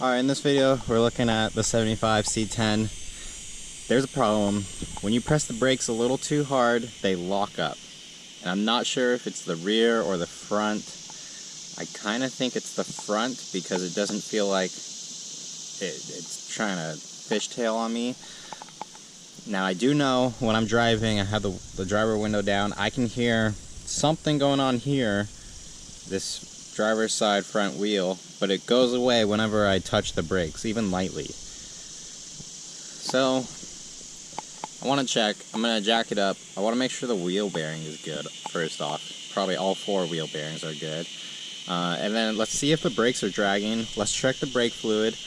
Alright, in this video we're looking at the 75 C10. There's a problem. When you press the brakes a little too hard, they lock up. And I'm not sure if it's the rear or the front. I kind of think it's the front because it doesn't feel like it's trying to fishtail on me. Now I do know when I'm driving, I have the driver window down, I can hear something going on here, this driver's side front wheel, but it goes away whenever I touch the brakes, even lightly. So I want to check. I'm going to jack it up. I want to make sure the wheel bearing is good first off. Probably all 4 wheel bearings are good. And then let's see if the brakes are dragging. Let's check the brake fluid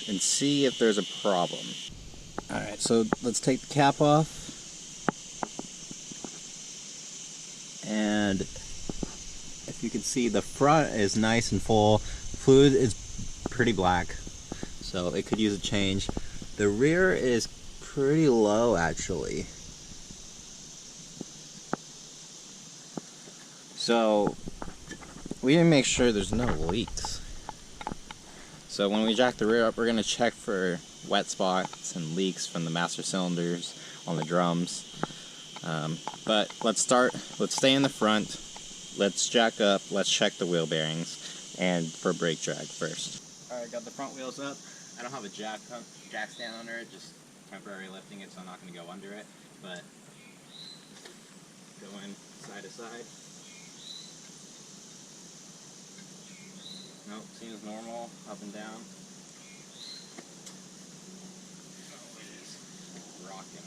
and see if there's a problem. Alright, so let's take the cap off. And if you can see, the front is nice and full. Fluid is pretty black, so it could use a change. The rear is pretty low actually. So we need to make sure there's no leaks. So when we jack the rear up, we're going to check for wet spots and leaks from the master cylinders on the drums. But let's stay in the front. Let's jack up, let's check the wheel bearings and for brake drag first. Alright, got the front wheels up. I don't have a jack stand under it, just temporary lifting it, so I'm not going to go under it, but going side to side. Nope, seems normal, up and down. Oh, it is rocking.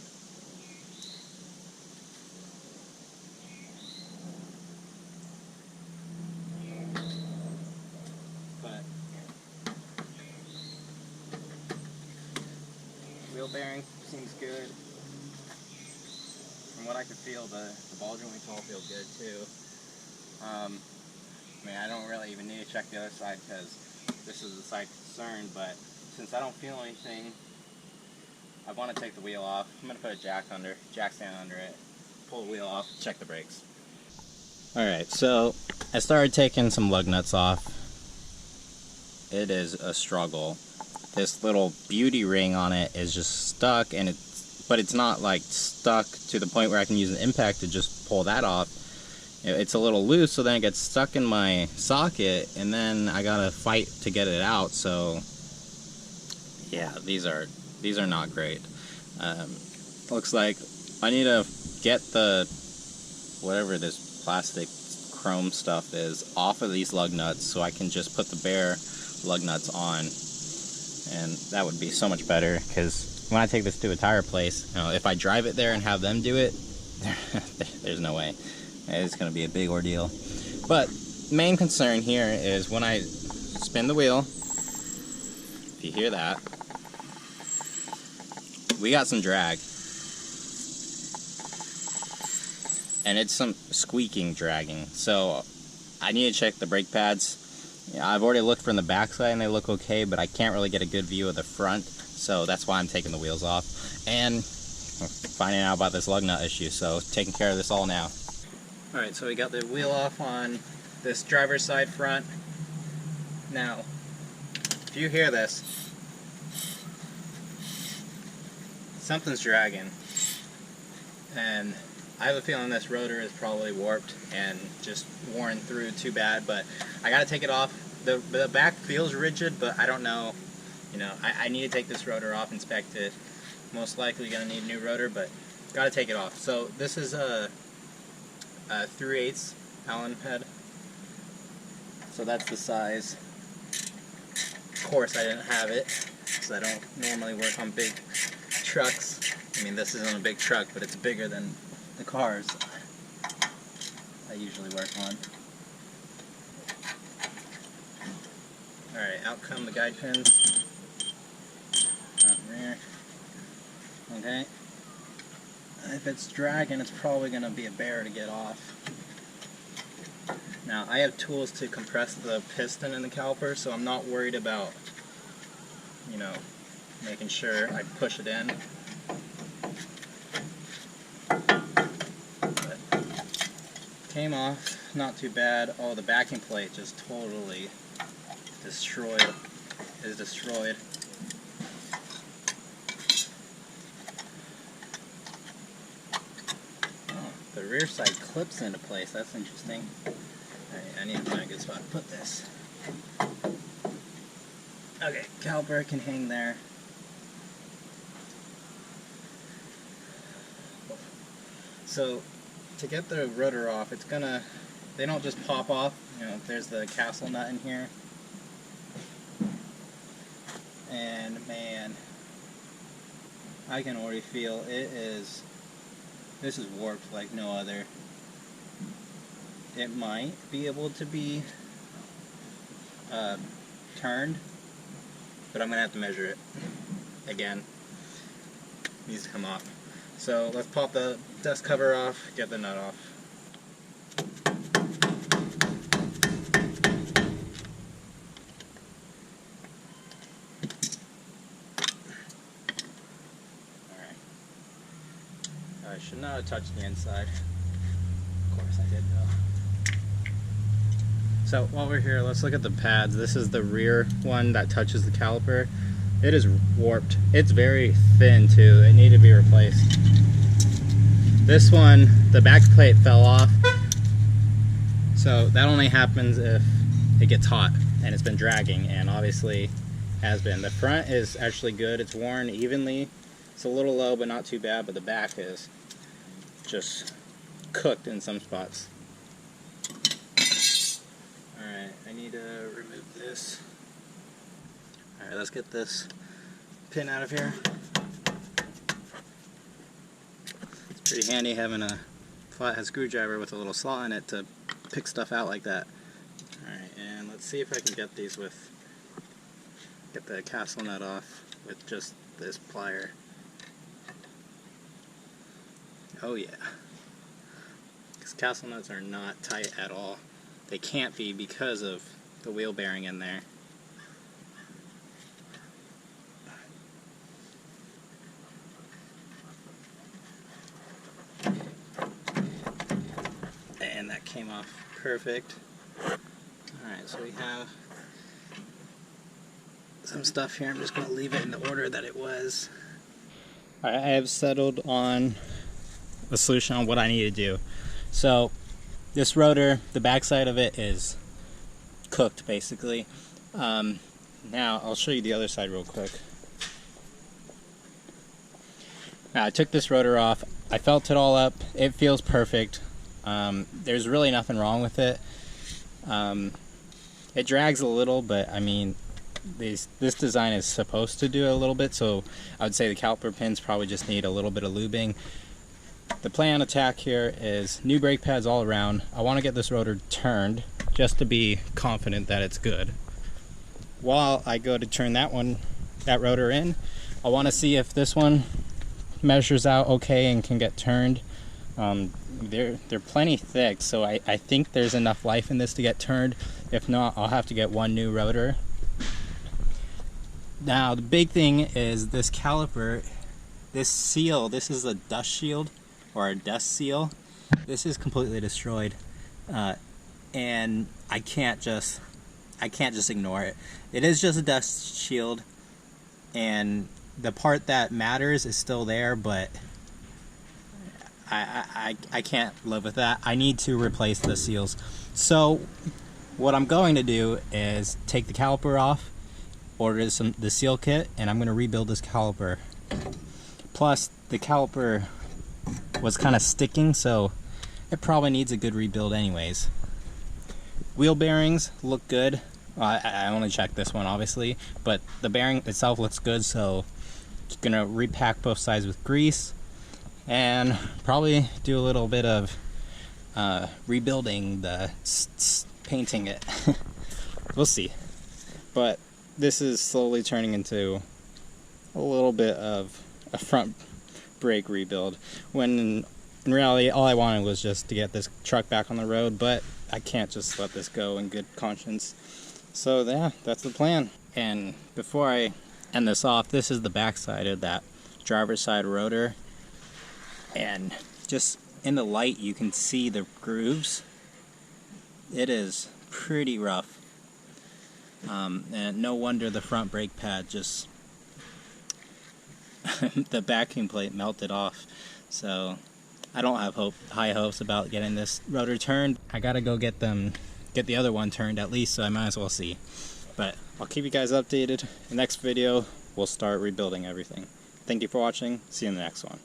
But wheel bearing seems good. From what I can feel, the ball joints all feel good too. I mean, I don't really even need to check the other side because this is the side concern, but since I don't feel anything, I want to take the wheel off. I'm going to put a jack stand under it, pull the wheel off, check the brakes. Alright, so I started taking some lug nuts off. It is a struggle. This little beauty ring on it is just stuck, but it's not like stuck to the point where I can use an impact to just pull that off. It's a little loose, so then it gets stuck in my socket, and then I gotta fight to get it out. So yeah, these are not great. Looks like I need to get the whatever this plastic chrome stuff is off of these lug nuts so I can just put the bare lug nuts on, and that would be so much better because when I take this to a tire place, if I drive it there and have them do it, there's no way. It's going to be a big ordeal. But main concern here is when I spin the wheel, if you hear that, we got some drag. And it's some squeaking dragging. So I need to check the brake pads. I've already looked from the back side and they look okay, but I can't really get a good view of the front. So that's why I'm taking the wheels off. And finding out about this lug nut issue. So taking care of this all now. Alright, so we got the wheel off on this driver's side front. Now, if you hear this, something's dragging. And I have a feeling this rotor is probably warped and just worn through too bad, but I gotta take it off. The back feels rigid, but I don't know. I need to take this rotor off, inspect it. Most likely gonna need a new rotor, but gotta take it off. So this is a 3/8 Allen head. So that's the size. Of course I didn't have it, because I don't normally work on big trucks. I mean, this isn't a big truck, but it's bigger than the cars I usually work on. Alright, out come the guide pins. Front and rear. Okay. If it's dragging, it's probably going to be a bear to get off. Now, I have tools to compress the piston in the caliper, so I'm not worried about, making sure I push it in. But came off, not too bad. Oh, the backing plate just totally destroyed destroyed. Oh, the rear side clips into place. That's interesting. Alright, I need to find a good spot to put this. Okay, caliper can hang there. So, to get the rotor off, it's gonna, they don't just pop off. You know, there's the castle nut in here. And man, I can already feel this is warped like no other. It might be able to be turned, but I'm gonna have to measure it again. It needs to come off. So let's pop the dust cover off, get the nut off. Alright. I should not have touched the inside. Of course I did though. So while we're here, let's look at the pads. This is the rear one that touches the caliper. It is warped. It's very thin too. It needed to be replaced. This one, the back plate fell off. So that only happens if it gets hot and it's been dragging, and obviously has been. The front is actually good. It's worn evenly. It's a little low but not too bad, but the back is just cooked in some spots. Alright, I need to remove this. Alright, let's get this pin out of here. It's pretty handy having a flathead screwdriver with a little slot in it to pick stuff out like that. Alright, and let's see if I can get these get the castle nut off with just this plier. Oh yeah. These castle nuts are not tight at all. They can't be because of the wheel bearing in there. And that came off perfect. Alright, so we have some stuff here. I'm just going to leave it in the order that it was. Alright, I have settled on a solution on what I need to do. So this rotor, the backside of it is cooked basically. Now I'll show you the other side real quick. Now I took this rotor off, I felt it all up, it feels perfect. There's really nothing wrong with it. It drags a little, but I mean this design is supposed to do a little bit, so I would say the caliper pins probably just need a little bit of lubing. The plan of attack here is new brake pads all around. I want to get this rotor turned just to be confident that it's good. While I go to turn that rotor in, I want to see if this one measures out okay and can get turned. They're plenty thick, so I think there's enough life in this to get turned. If not, I'll have to get one new rotor. Now the big thing is this caliper, this seal, this is a dust shield or a dust seal. This is completely destroyed, and I can't just ignore it. It is just a dust shield, and the part that matters is still there, but I can't live with that. I need to replace the seals. So what I'm going to do is take the caliper off, order the seal kit, and I'm going to rebuild this caliper. Plus the caliper was kind of sticking, so it probably needs a good rebuild anyways. Wheel bearings look good. I only checked this one obviously, but the bearing itself looks good, so just gonna repack both sides with grease and probably do a little bit of rebuilding, painting it. We'll see. But this is slowly turning into a little bit of a front brake rebuild, when in reality all I wanted was just to get this truck back on the road, but I can't just let this go in good conscience. So yeah, that's the plan. And before I end this off, this is the back side of that driver's side rotor, and just in the light you can see the grooves. It is pretty rough. And no wonder the front brake pad just the backing plate melted off. So I don't have high hopes about getting this rotor turned. I gotta go get the other one turned at least, so I might as well see. But I'll keep you guys updated. The next video we'll start rebuilding everything. Thank you for watching. See you in the next one.